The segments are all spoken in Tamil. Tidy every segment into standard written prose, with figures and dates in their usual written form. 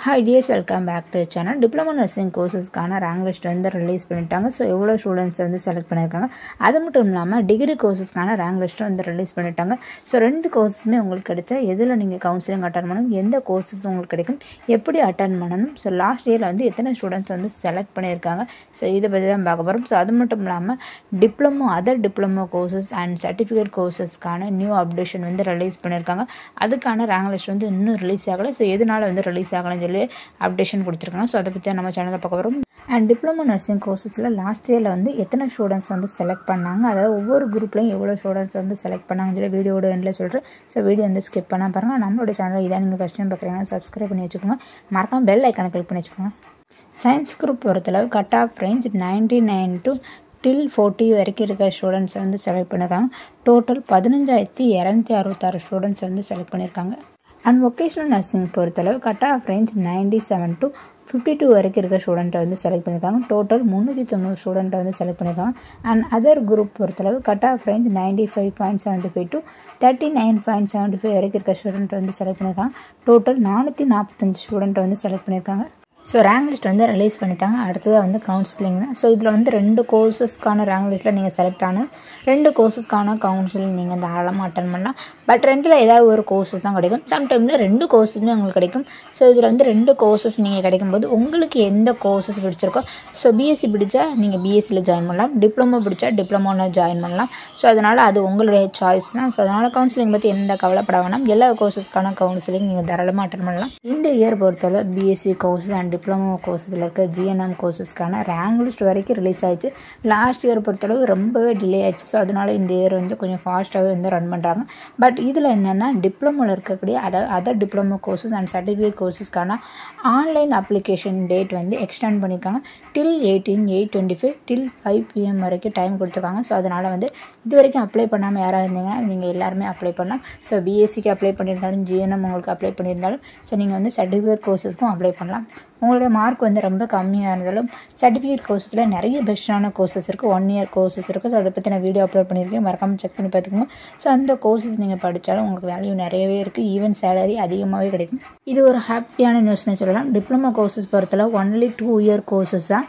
Hi dears, welcome back to the channel. Diploma Nursing courses rank list release பண்ணிட்டாங்க. So எவ்வளவு ஸ்டூடண்ட்ஸ் செலக்ட் பண்ணிருக்காங்க. அது மட்டும் இல்லாம டிகிரி கோர்சஸ்க்கான rank list ரிலீஸ் பண்ணிட்டாங்க. So ரெண்டு கோர்சஸ்மே உங்களுக்கு கிடைச்சா எதுல நீங்க கவுன்சிலிங் அட்டெண்ட் பண்ணனும், எந்த கோர்சஸ் உங்களுக்கு கிடைக்கும், எப்படி அட்டெண்ட் பண்ணனும், so லாஸ்ட் இயர்ல எத்தனை ஸ்டூடண்ட்ஸ் செலக்ட் பண்ணிருக்காங்க. So இத பத்தி தான் பார்க்க போறோம். So அது மட்டும் இல்லாம other diploma courses and certificate கோர்சஸ்க்கான நியூ அப்டேஷன் ரிலீஸ் பண்ணிருக்காங்க. அதுக்கான rank list இன்னும் ரிலீஸ் ஆகல. So எதனால ரிலீஸ் ஆகலன்னு அப்டேஷன் கொடுத்திருக்காங்க. சோ அத பத்தி நம்ம சேனல்ல பார்க்க போறோம். அண்ட் டிப்ளமோ நர்சிங் கோர்சஸ்ல லாஸ்ட் இயர்ல எத்தனை ஸ்டூடண்ட்ஸ் செலக்ட் பண்ணாங்க, அதாவது ஒவ்வொரு குரூப்லயும் எவ்வளவு ஸ்டூடண்ட்ஸ் செலக்ட் பண்ணாங்கன்னு சொல்லி வீடியோட எண்ட்ல சொல்றேன். சோ வீடியோ ஸ்கிப் பண்ணாம பாருங்க. நம்மளோட சேனலை இதான் நீங்க ஃபர்ஸ்ட் டைம் பார்க்கறீங்கன்னா சப்ஸ்கிரைப் பண்ணி வச்சுக்கோங்க. மறக்காம பெல் ஐகானை கிளிக் பண்ணி வச்சுக்கோங்க. சயின்ஸ் குரூப் பொறுத்தளவு cut off range 99 to till 40 வரைக்கும் இருக்கிற ஸ்டூடண்ட்ஸ் செலக்ட் பண்ணிருக்காங்க. டோட்டல் 15266 ஸ்டூடண்ட்ஸ் செலக்ட் பண்ணிருக்காங்க. அண்ட் வொகேஷனல் நர்சிங் பொறுத்தளவு கட் ஆஃப் ரேஞ்ச் 97 to 52 வரைக்கும் இருக்க ஸ்டூடெண்ட்டை செலக்ட் பண்ணியிருக்காங்க. டோட்டல் 390 ஸ்டூடெண்ட்டை செலக்ட் பண்ணியிருக்காங்க. அண்ட் அதர் குரூப் பொறுத்தளவு கட் ஆஃப் ரேஞ்ச் 95.75 to 39.75 வரைக்கும் இருக்க ஸ்டூடெண்ட் செலக்ட் பண்ணியிருக்காங்க. டோட்டல் 445 ஸ்டூடெண்ட்டை செலக்ட் பண்ணியிருக்காங்க. ஸோ ரேங்க் லிஸ்ட் ரிலீஸ் பண்ணிட்டாங்க. அடுத்ததாக கவுன்சிலிங் தான். ஸோ இதில் ரெண்டு கோர்சஸ்க்கான ரேங்க் லிஸ்ட்டில் நீங்கள் செலக்ட் ஆன ரெண்டு கோர்சஸ்க்கான கவுன்சிலிங் நீங்கள் தாராளமாக அட்டன் பண்ணலாம். பட் ரெண்டில் ஏதாவது ஒரு கோர்சஸ் தான் கிடைக்கும். சம்டைமில் ரெண்டு கோர்ஸுமே உங்களுக்கு கிடைக்கும். ஸோ இதில் ரெண்டு கோர்சஸ் நீங்கள் கிடைக்கும்போது உங்களுக்கு எந்த கோர்சஸ் பிடிச்சிருக்கோ, ஸோ பிஎஸ்சி பிடிச்சா நீங்கள் பிஎஸ்சியில் ஜாயின் பண்ணலாம், டிப்ளமோ பிடிச்சா டிப்ளமோவில் ஜாயின் பண்ணலாம். ஸோ அதனால் அது உங்களுடைய சாய்ஸ் தான். ஸோ அதனால் கவுன்சிலிங் பற்றி எந்த கவலைப்பட வேணாம். எல்லா கோர்சஸ்க்கான கவுன்சிலிங் நீங்கள் தாராளமாக அட்டன் பண்ணலாம். இந்த இயர் பொறுத்தவரை பிஎஸ்சி கோர்சஸ் அண்ட் டிப்ளமோ கோர்சஸில் இருக்க ஜிஎன்எம் கோர்சஸ்க்கான ரேங்க் லிஸ்ட் வரைக்கும் ரிலீஸ் ஆயிடுச்சு. லாஸ்ட் இயர் பொறுத்தளவு ரொம்பவே டிலே ஆயிடுச்சு. ஸோ அதனால இந்த இயர் கொஞ்சம் ஃபாஸ்ட்டாகவே ரன் பண்ணுறாங்க. பட் இதில் என்னென்னா டிப்ளமோவில் இருக்கக்கூடிய அதாவது other diploma courses and certificate கோர்சஸ்க்கான ஆன்லைன் அப்ளிகேஷன் டேட் எக்ஸ்டெண்ட் பண்ணியிருக்காங்க. டில் 18/8/25 till 5 PM வரைக்கும் டைம் கொடுத்துருக்காங்க. ஸோ அதனால் இது வரைக்கும் அப்ளை பண்ணாமல் யாராக இருந்தீங்கன்னா நீங்கள் எல்லாருமே அப்ளை பண்ணலாம். ஸோ பிஎஸ்சிக்கு அப்ளை பண்ணியிருந்தாலும் ஜிஎன்எம் உங்களுக்கு அப்ளை பண்ணியிருந்தாலும் ஸோ நீங்கள் சர்டிஃபிகேட் கோர்சஸ்க்கும் அப்ளை பண்ணலாம். உங்களுடைய மார்க் ரொம்ப கம்மியாக இருந்தாலும் சர்டிஃபிகேட் கோர்சஸில் நிறைய பெஸ்ட்டான கோர்சஸ் இருக்குது. 1 year கோர்சஸ் இருக்குது. ஸோ அதை பற்றி நான் வீடியோ அப்லோட் பண்ணியிருக்கேன். மறக்காமல் செக் பண்ணி பார்த்துக்கோங்க. ஸோ அந்த கோர்சஸ் நீங்கள் படித்தாலும் உங்களுக்கு வேல்யூ நிறையவே இருக்குது. ஈவன் சேலரி அதிகமாகவே கிடைக்கும். இது ஒரு ஹாப்பியான நியூஸ்னு சொல்லலாம். டிப்ளமோ கோர்சஸ் பொறுத்தளவு ஒன்லி 2 year கோர்சஸ் தான்.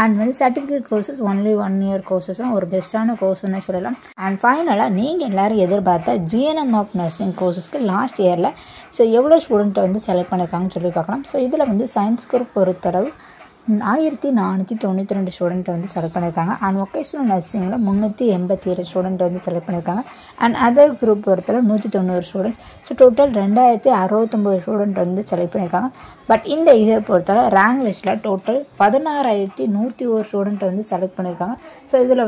And certificate courses only 1 year courses தான். ஒரு பெஸ்ட்டான கோர்ஸ்னு சொல்லலாம். அண்ட் ஃபைனலாக நீங்கள் எல்லோரும் எதிர்பார்த்த ஜிஎன்எம் ஆஃப் நர்சிங் கோர்சஸ்க்கு லாஸ்ட் இயரில் ஸோ எவ்வளோ ஸ்டூடெண்ட்டை செலக்ட் பண்ணியிருக்காங்கன்னு சொல்லி பார்க்கலாம். ஸோ இதில் சயின்ஸ் குரூப் பொறுத்தளவு 1492 ஸ்டூடெண்ட் செலக்ட் பண்ணியிருக்காங்க. அண்ட் வொகேஷனல் நர்சிங்கில் 387 ஸ்டூடெண்ட் செலக்ட் பண்ணியிருக்காங்க. அண்ட் அதர் குரூப் பொறுத்தளவு 190 students. So total 2069 student select பண்ணியிருக்காங்க. பட் இந்த இயர் பொறுத்தளவு ரேங்க் லிஸ்ட்டில் டோட்டல் 16,101 ஸ்டூடெண்ட் செலக்ட் பண்ணியிருக்காங்க. ஸோ இதில்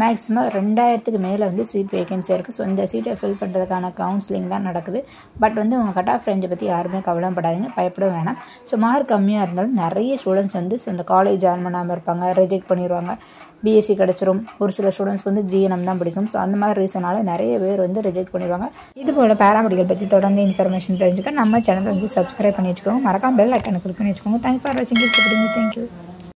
மேக்ஸிமம் 2000க்கு மேலே சீட் வேகன்சி இருக்குது. ஸோ இந்த சீட்டை ஃபில் பண்ணுறதுக்கான கவுன்சிலிங் தான் நடக்குது. பட் உங்கள் கட் ஆஃப் ரேஞ்சை பற்றி யாருமே கவலைப்படாதீங்க, பயப்பட வேணாம். ஸோ மார்க் கம்மியாக இருந்தாலும் நிறைய ஸ்டூடெண்ட்ஸ் அந்த காலேஜ் ஜாயின் பண்ணாமல் இருப்பாங்க, ரிஜெக்ட் பண்ணிடுவாங்க. பிஎஸ்சி கிடச்சிரும். ஒரு சில ஸ்டூடெண்ட்ஸ்க்கு ஜிஎன்எம் தான் பிடிக்கும். ஸோ அந்த மாதிரி ரீசனால நிறைய பேர் ரிஜெக்ட் பண்ணிடுவாங்க. இது போல் பேராமெடிக்கல் பற்றி தொடர்ந்து இன்ஃபர்மேஷன் தெரிஞ்சுக்க நம்ம சேனலை சப்ஸ்கிரைப் பண்ணி வச்சுக்கோங்க. மறக்காம பெல் ஐக்கானை கிளிக் பண்ணி வச்சுக்கோங்க. தேங்க்ஸ் ஃபார் வாட்சிங். தேங்க்யூ.